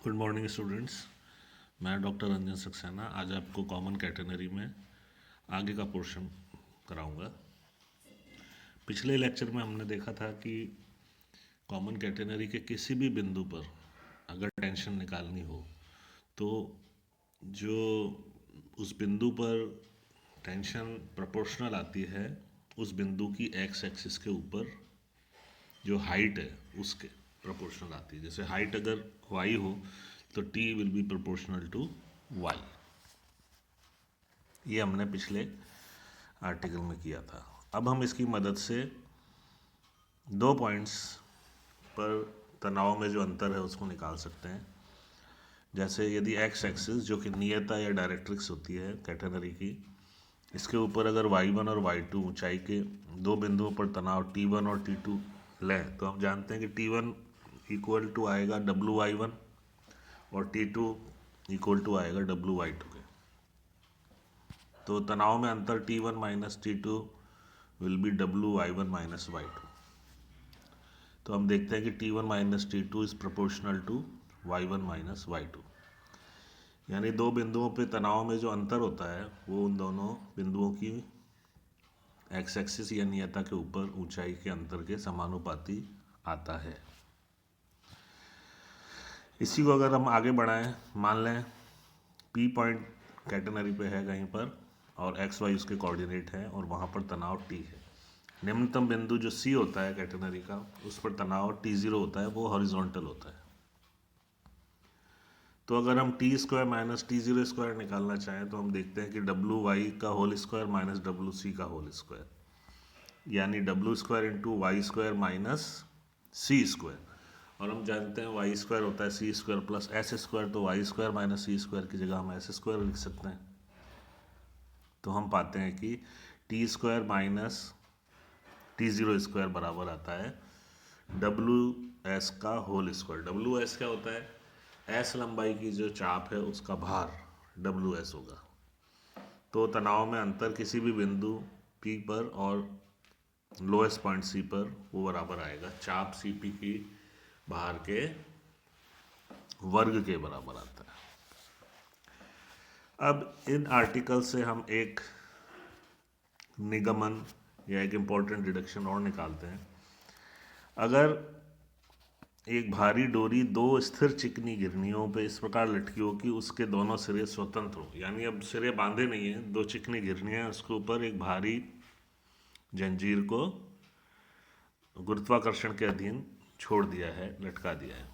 Good morning students. मैं doctor Ranjan Saxena आज आपको कॉमन कैटेगरी में आगे का पोर्शन कराऊंगा। पिछले लेक्चर में हमने देखा था कि कॉमन कैटेगरी के किसी भी बिंदु पर अगर टेंशन निकालनी हो तो जो उस बिंदु पर टेंशन प्रोपोर्शनल आती है उस बिंदु की एक्स एक्सिस के ऊपर जो हाइट है उसके प्रोपोर्शनल आती है। जैसे हाइट अगर y हो तो t will be proportional to y। ये हमने पिछले आर्टिकल में किया था। अब हम इसकी मदद से दो पॉइंट्स पर तनाव में जो अंतर है उसको निकाल सकते हैं। जैसे यदि एक्स एक्सिस जो कि नियता या डायरेक्ट्रिक्स होती है कैटेनरी की, इसके ऊपर अगर y1 और y2 ऊंचाई के दो बिंदुओं पर तनाव t1 और t2 लें तो हम जानते हैं कि t1 इक्वल टू आएगा WY1 और T2 इक्वल टू आएगा WY2 के। तो तनाव में अंतर T1 minus T2 will be WY1 minus Y2। तो हम देखते हैं कि T1 minus T2 is proportional to Y1 minus Y2। यानी दो बिंदुओं पे तनाव में जो अंतर होता है वो उन दोनों बिंदुओं की एक्स एक्सिस या नियता के ऊपर ऊंचाई के अंतर के समानुपाती आता है। इसी को अगर हम आगे बढ़ाएं, मान लें P पॉइंट कैटेनरी पे है कहीं पर और एक्स वाई उसके कोऑर्डिनेट है और वहाँ पर तनाव T है। निम्नतम बिंदु जो C होता है कैटेनरी का उस पर तनाव T0 होता है, वो हॉरिजॉन्टल होता है। तो अगर हम T square minus T0 square निकालना चाहें तो हम देखते हैं कि WY का होल स्क्वायर माइनस WC का होल स्क्वायर यानी W square into Y square minus C square. और हम जानते हैं वाई स्क्वायर होता है C square plus S square, तो Y square minus C square की जगह हम एस स्क्वायर लिख सकते हैं। तो हम पाते हैं कि T square minus T0 square बराबर आता है WS का होल स्क्वायर। WS क्या होता है? S लंबाई की जो चाप है उसका भार WS होगा। तो तनाव में अंतर किसी भी बिंदु P पर और लोएस्ट पॉइंट C पर वो बराबर आएगा चाप CP की भार के वर्ग के बराबर आता है। अब इन आर्टिकल से हम एक निगमन या एक इम्पॉर्टेंट डिडक्शन और निकालते हैं। अगर एक भारी डोरी दो स्थिर चिकनी घिरनियों पे इस प्रकार लटकी हो कि उसके दोनों सिरे स्वतंत्र हो, यानी अब सिरे बांधे नहीं है, दो चिकनी घिरनियां उसके ऊपर एक भारी जंजीर को गुरुत्वाकर्षण के अधीन छोड़ दिया है, लटका दिया है।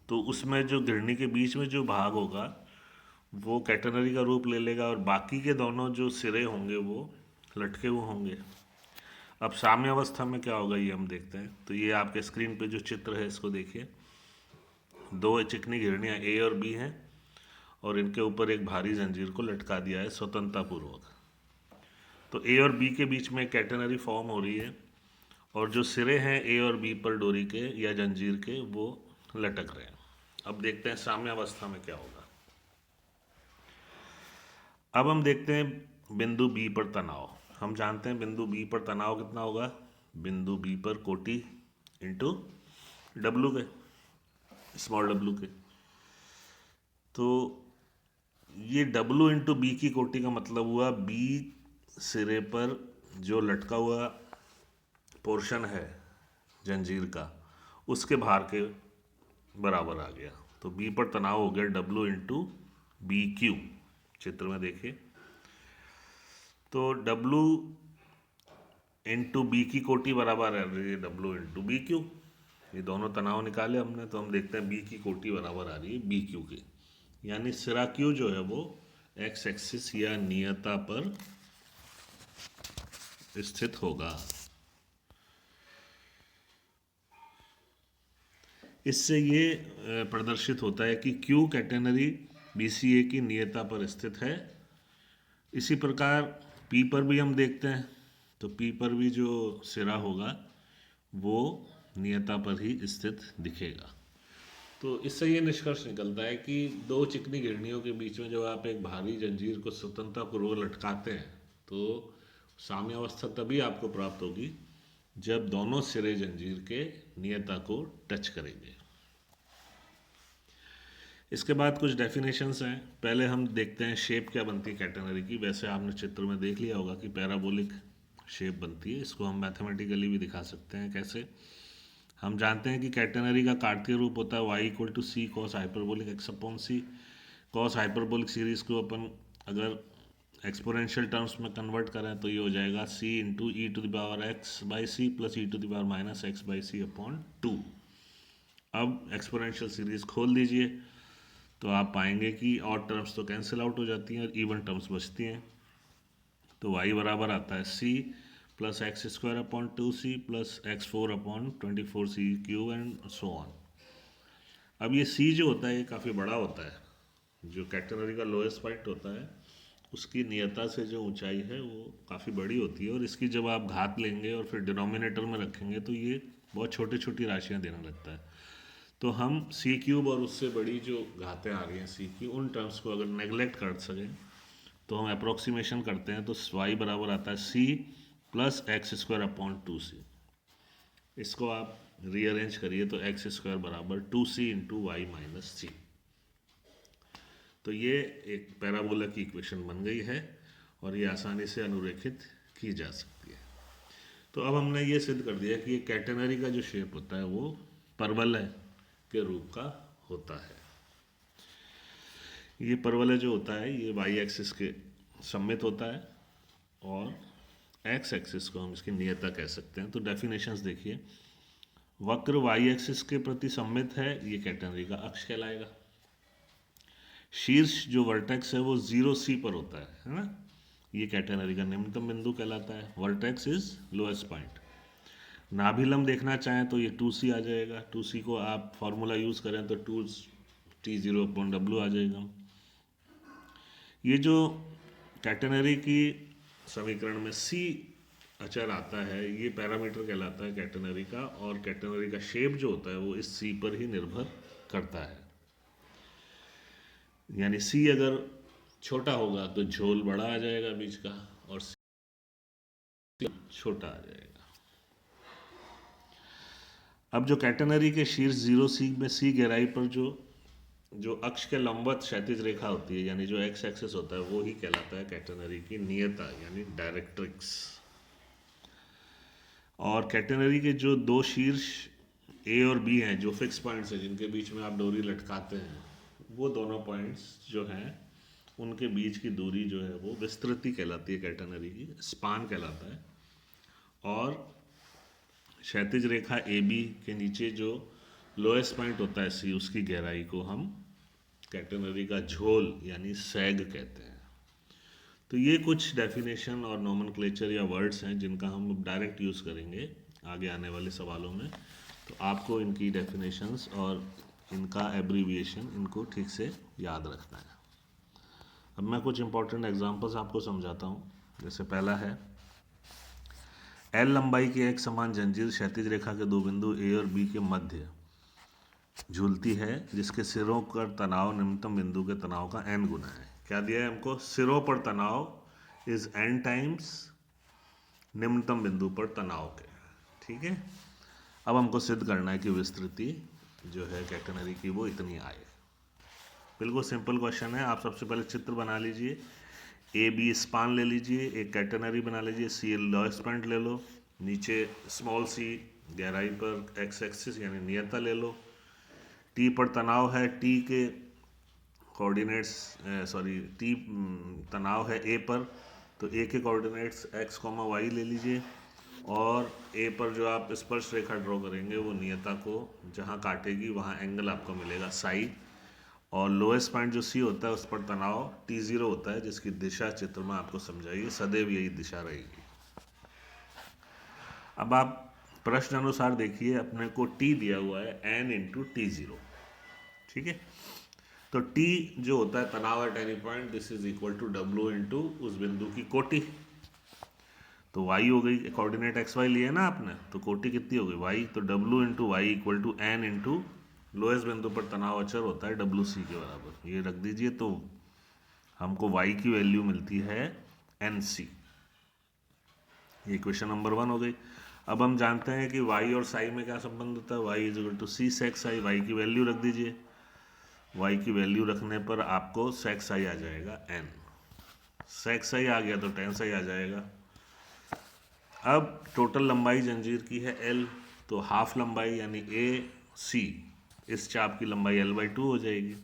तो उसमें जो घिरनी के बीच में जो भाग होगा वो कैटेनरी का रूप ले लेगा और बाकी के दोनों जो सिरे होंगे वो लटके हुए होंगे। अब साम्यावस्था में क्या होगा ये हम देखते हैं। तो ये आपके स्क्रीन पे जो चित्र है इसको देखिए। दो चिकनी घिरनियाँ ए और बी हैं और इनके ऊपर एक भारी जंजीर को लटका दिया है स्वतंत्रतापूर्वक। तो ए और बी के बीच में कैटेनरी फॉर्म हो रही है और जो सिरे हैं ए और बी पर डोरी के या जंजीर के वो लटक रहे हैं। अब देखते हैं साम्यावस्था में क्या होगा। अब हम देखते हैं बिंदु बी पर तनाव। हम जानते हैं बिंदु बी पर तनाव कितना होगा, बिंदु बी पर कोटि इंटू डब्लू के, स्मॉल डब्लू के। तो ये डब्लू इंटू बी की कोटि का मतलब हुआ बी सिरे पर जो लटका हुआ पोर्शन है जंजीर का उसके भार के बराबर आ गया। तो बी पर तनाव हो गया डब्लू इंटू बी क्यू। चित्र में देखिए तो डब्लू इंटू बी की कोटि बराबर है डब्लू इंटू बी क्यू। ये दोनों तनाव निकाले हमने तो हम देखते हैं बी की कोटि बराबर आ रही है बी क्यू के, यानी सिरा क्यू जो है वो एक्स एक्सिस या नियता पर स्थित होगा। इससे ये प्रदर्शित होता है कि क्यू कैटेनरी BCA की नियता पर स्थित है। इसी प्रकार P पर भी हम देखते हैं तो P पर भी जो सिरा होगा वो नियता पर ही स्थित दिखेगा। तो इससे ये निष्कर्ष निकलता है कि दो चिकनी घिरनियों के बीच में जब आप एक भारी जंजीर को स्वतंत्रतापूर्वक लटकाते हैं तो साम्यावस्था तभी आपको प्राप्त होगी जब दोनों सिरे जंजीर के नियता को टच करेंगे। इसके बाद कुछ डेफिनेशंस हैं। पहले हम देखते हैं शेप क्या बनती है कैटेनरी की। वैसे आपने चित्र में देख लिया होगा कि पैराबोलिक शेप बनती है। इसको हम मैथमेटिकली भी दिखा सकते हैं। कैसे? हम जानते हैं कि कैटेनरी का कार्तीय रूप होता है y equal to c cos hyperbolic x upon c. Cos hyperbolic series को अपन अगर एक्सपोनेंशियल टर्म्स में कन्वर्ट करें तो ये हो जाएगा C into E to the power X by C plus E to the power minus X by C upon two. अब एक्सपोनेंशियल सीरीज खोल दीजिए तो आप पाएंगे कि ऑड टर्म्स तो कैंसिल आउट हो जाती हैं और इवन टर्म्स बचती हैं। तो y बराबर आता है c plus x square upon 2c plus x 4 upon 24c cube and so on. अब ये c जो होता है ये काफ़ी बड़ा होता है। जो कैटेनरी का लोएस्ट पॉइंट होता है उसकी नियता से जो ऊंचाई है वो काफ़ी बड़ी होती है और इसकी जब आप घात लेंगे और फिर डिनोमिनेटर में रखेंगे तो ये बहुत छोटी छोटी राशियाँ देने लगता है। तो हम सी क्यूब और उससे बड़ी जो घातें आ रही हैं सी की उन टर्म्स को अगर नेगलेक्ट कर सकें तो हम अप्रोक्सीमेशन करते हैं तो y बराबर आता है c plus x square upon 2c। इसको आप रीअरेंज करिए तो एक्स स्क्वायर बराबर 2c इंटू वाई माइनस सी। तो ये एक पैराबोला की इक्वेशन बन गई है और ये आसानी से अनुरेखित की जा सकती है। तो अब हमने ये सिद्ध कर दिया कि ये कैटेनरी का जो शेप होता है वो परवलय के रूप का होता है। ये परवलय जो होता है ये वाई एक्सिस के सममित होता है और एक्स एक्सिस को हम इसकी नियता कह सकते हैं। तो डेफिनेशंस देखिए, वक्र वाई एक्सिस के प्रति सममित है ये कैटेनरी का अक्ष कहलाएगा। शीर्ष जो वर्टेक्स है वो 0c पर होता है ना, ये कैटेनरी का निम्नतम बिंदु कहलाता है। Vertex is lowest point. नाभिलंब देखना चाहें तो ये 2c आ जाएगा। 2c को आप फॉर्मूला यूज़ करें तो 2t0/w आ जाएगा। ये जो कैटेनरी की समीकरण में c अचर आता है ये पैरामीटर कहलाता है कैटेनरी का, और कैटेनरी का शेप जो होता है वो इस c पर ही निर्भर करता है। यानी c अगर छोटा होगा तो झोल बड़ा आ जाएगा बीच का और c छोटा आ जाएगा। अब जो कैटेनरी के शीर्ष 0c में c गहराई पर जो अक्ष के लंबवत क्षैतिज रेखा होती है यानी जो एक्स एक्सिस होता है वो ही कहलाता है कैटेनरी की नियता यानी डायरेक्ट्रिक्स। और कैटेनरी के जो दो शीर्ष ए और बी हैं जो फिक्स पॉइंट्स हैं जिनके बीच में आप डोरी लटकाते हैं वो दोनों पॉइंट्स जो हैं उनके बीच की दूरी जो है वो विस्तृति कहलाती है कैटेनरी की, स्पान कहलाता है। और क्षैतिज रेखा ए बी के नीचे जो लोएस्ट पॉइंट होता है सी उसकी गहराई को हम कैटेनरी का झोल यानी सैग कहते हैं। तो ये कुछ डेफिनेशन और नोमेनक्लेचर या वर्ड्स हैं जिनका हम डायरेक्ट यूज़ करेंगे आगे आने वाले सवालों में। तो आपको इनकी डेफिनेशंस और इनका एब्रीविएशन इनको ठीक से याद रखना है। अब मैं कुछ इंपॉर्टेंट एग्जांपल्स आपको समझाता हूँ। जैसे पहला है, एल लंबाई की एक समान जंजीर क्षैतिज रेखा के दो बिंदु ए और बी के मध्य झूलती है जिसके सिरों पर तनाव निम्नतम बिंदु के तनाव का n गुना है। क्या दिया है हमको? सिरों पर तनाव इज n टाइम्स निम्नतम बिंदु पर तनाव के। ठीक है, अब हमको सिद्ध करना है कि विस्तृति जो है कैटेनरी की वो इतनी आए। बिल्कुल सिंपल क्वेश्चन है। आप सबसे पहले चित्र बना लीजिए, ए बी स्पान ले लीजिए, एक कैटेनरी बना लीजिए, सी लोएस्ट पॉइंट ले लो, नीचे स्मॉल सी गहराई पर एक्स एक्सिस यानी नियता ले लो, टी पर तनाव है, टी के कोऑर्डिनेट्स टी तनाव है ए पर तो ए के कोऑर्डिनेट्स एक्स कॉमा वाई ले लीजिए, और ए पर जो आप स्पर्श रेखा ड्रॉ करेंगे वो नियता को जहाँ काटेगी वहाँ एंगल आपको मिलेगा साई, और लोएस्ट पॉइंट जो सी होता है उस पर तनाव T0 होता है जिसकी दिशा चित्र में आपको समझाइए, सदैव यही दिशा रहेगी। अब आप प्रश्न अनुसार देखिए, अपने को T दिया हुआ है n इंटू T0। ठीक है, तो T जो होता है तनाव at any point, this is equal to W into उस बिंदु की कोटि। तो y हो गई, कोऑर्डिनेट एक्स वाई लिए ना आपने, तो कोटि कितनी हो गई y, तो W into y equal to n into lowest बिंदु पर तनाव अचर होता है WC के बराबर, ये रख दीजिए। तो हमको y की वैल्यू मिलती है NC। ये क्वेश्चन नंबर 1 हो गई। अब हम जानते हैं कि y और साई में क्या संबंध होता है, y is equal to C sec psi, y की वैल्यू रख दीजिए। y की वैल्यू रखने पर आपको sec psi आ जाएगा n। sec psi आ गया तो tan psi आ जाएगा। अब टोटल लंबाई जंजीर की है l, तो हाफ लंबाई यानी ए सी, इस चाप की लंबाई l/2 हो जाएगी।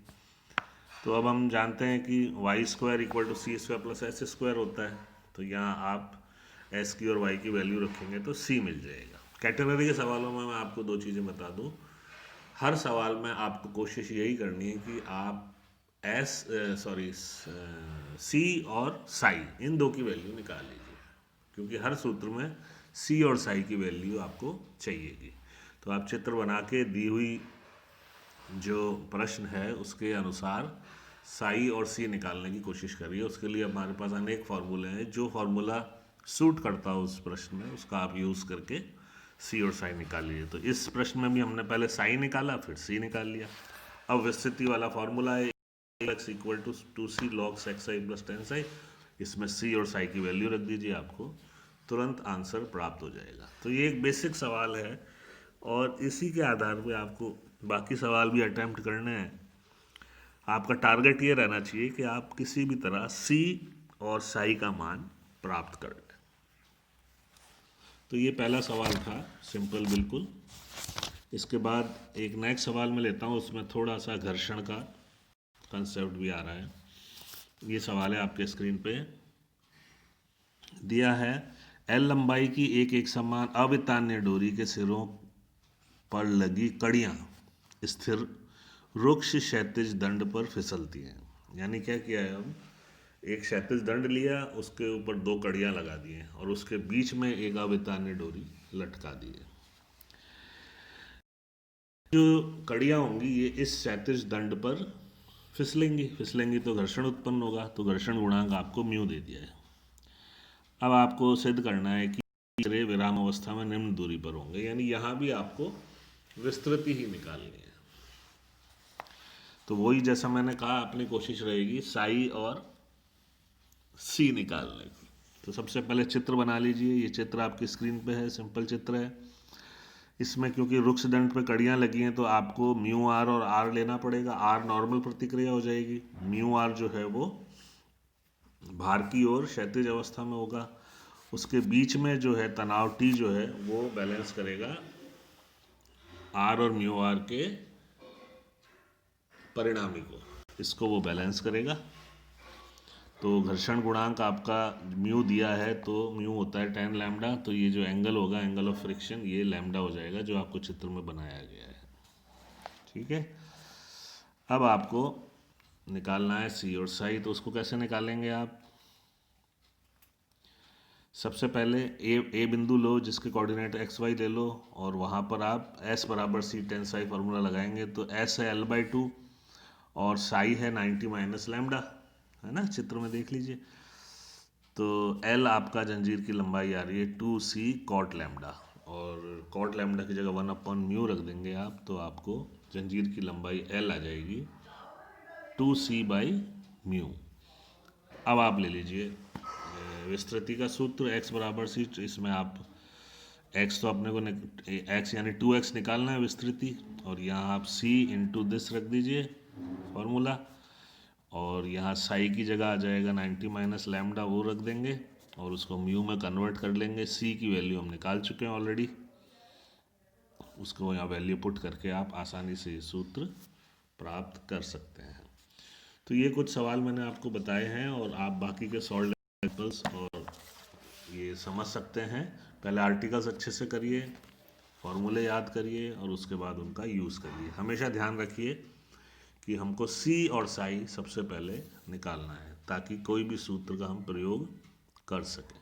तो अब हम जानते हैं कि y square equal to c square plus S square होता है, तो यहाँ आप एस की और वाई की वैल्यू रखेंगे तो सी मिल जाएगा। कैटेगरी के सवालों में मैं आपको दो चीज़ें बता दूँ, हर सवाल में आपको कोशिश यही करनी है कि आप सी और साई इन दो की वैल्यू निकाल लीजिए, क्योंकि हर सूत्र में सी और साई की वैल्यू आपको चाहिएगी। तो आप चित्र बना के दी हुई जो प्रश्न है उसके अनुसार साई और सी निकालने की कोशिश करिए। उसके लिए हमारे पास अनेक फार्मूले हैं, जो फार्मूला सूट करता हो उस प्रश्न में उसका आप यूज़ करके सी और साई निकाल लीजिए। तो इस प्रश्न में भी हमने पहले साई निकाला फिर सी निकाल लिया। अब विस्तृति वाला फार्मूला है x equal to 2c log sec psi plus tan psi, इसमें सी और साई की वैल्यू रख दीजिए, आपको तुरंत आंसर प्राप्त हो जाएगा। तो ये एक बेसिक सवाल है और इसी के आधार पे आपको बाकी सवाल भी अटैम्प्ट करने हैं। आपका टारगेट ये रहना चाहिए कि आप किसी भी तरह सी और साई का मान प्राप्त कर लें। तो ये पहला सवाल था, सिंपल बिल्कुल। इसके बाद एक नेक्स्ट सवाल मैं लेता हूँ, उसमें थोड़ा सा घर्षण का कंसेप्ट भी आ रहा है। ये सवाल है आपके स्क्रीन पे दिया है, एल लंबाई की एक समान अवितान्य डोरी के सिरों पर लगी कड़ियाँ स्थिर रुक्ष क्षैतिज दंड पर फिसलती हैं। यानी क्या किया है, हम एक क्षैतिज दंड लिया, उसके ऊपर दो कड़ियाँ लगा दी हैं और उसके बीच में एक अवितान्य डोरी लटका दी है। जो कड़ियाँ होंगी ये इस क्षैतिज दंड पर फिसलेंगी तो घर्षण उत्पन्न होगा, तो घर्षण गुणांक आपको म्यू दे दिया है। अब आपको सिद्ध करना है कि विराम अवस्था में निम्न दूरी पर होंगे, यानी यहाँ भी आपको विस्तृति ही निकालनी है। तो वही जैसा मैंने कहा, अपनी कोशिश रहेगी साई और सी निकालने की। तो सबसे पहले चित्र बना लीजिए। ये चित्र आपकी स्क्रीन पे है, सिंपल चित्र है। इसमें क्योंकि रुक्ष दंड पे कड़ियाँ लगी हैं तो आपको म्यू आर और आर लेना पड़ेगा। आर नॉर्मल प्रतिक्रिया हो जाएगी, म्यू आर जो है वो भार की ओर क्षैतिज अवस्था में होगा। उसके बीच में जो है तनाव टी जो है वो बैलेंस करेगा आर और म्यू आर के परिणामी को, इसको वो बैलेंस करेगा। तो घर्षण गुणांक आपका म्यू दिया है, तो म्यू होता है tan लैम्डा, तो ये जो एंगल होगा, एंगल ऑफ फ्रिक्शन, ये लैम्डा हो जाएगा जो आपको चित्र में बनाया गया है। ठीक है, अब आपको निकालना है सी और साई। तो उसको कैसे निकालेंगे आप? सबसे पहले ए बिंदु लो जिसके कोऑर्डिनेट एक्स वाई ले लो, और वहाँ पर आप एस बराबर सी tan साई फार्मूला लगाएंगे। तो एस है l/2 और साई है 90 माइनस लैम्डा, है ना, चित्र में देख लीजिए। तो L आपका जंजीर की लंबाई आ रही है 2c कॉट लैम्डा, और कॉट लैम्डा की जगह 1/μ रख देंगे आप, तो आपको जंजीर की लंबाई L आ जाएगी 2c/μ। अब आप ले लीजिए विस्तृति का सूत्र x बराबर सी, इसमें आप x तो अपने को x यानी 2x निकालना है विस्तृति, और यहाँ आप c इंटू दिस रख दीजिए फॉर्मूला, और यहाँ साई की जगह आ जाएगा 90 माइनस लैम्डा, वो रख देंगे और उसको म्यू में कन्वर्ट कर लेंगे। सी की वैल्यू हम निकाल चुके हैं ऑलरेडी, उसको यहाँ वैल्यू पुट करके आप आसानी से ये सूत्र प्राप्त कर सकते हैं। तो ये कुछ सवाल मैंने आपको बताए हैं और आप बाकी के सॉल्व एग्जाम्पल्स और ये समझ सकते हैं। पहले आर्टिकल्स अच्छे से करिए, फॉर्मूले याद करिए और उसके बाद उनका यूज़ करिए। हमेशा ध्यान रखिए कि हमको सी और साई सबसे पहले निकालना है ताकि कोई भी सूत्र का हम प्रयोग कर सकें।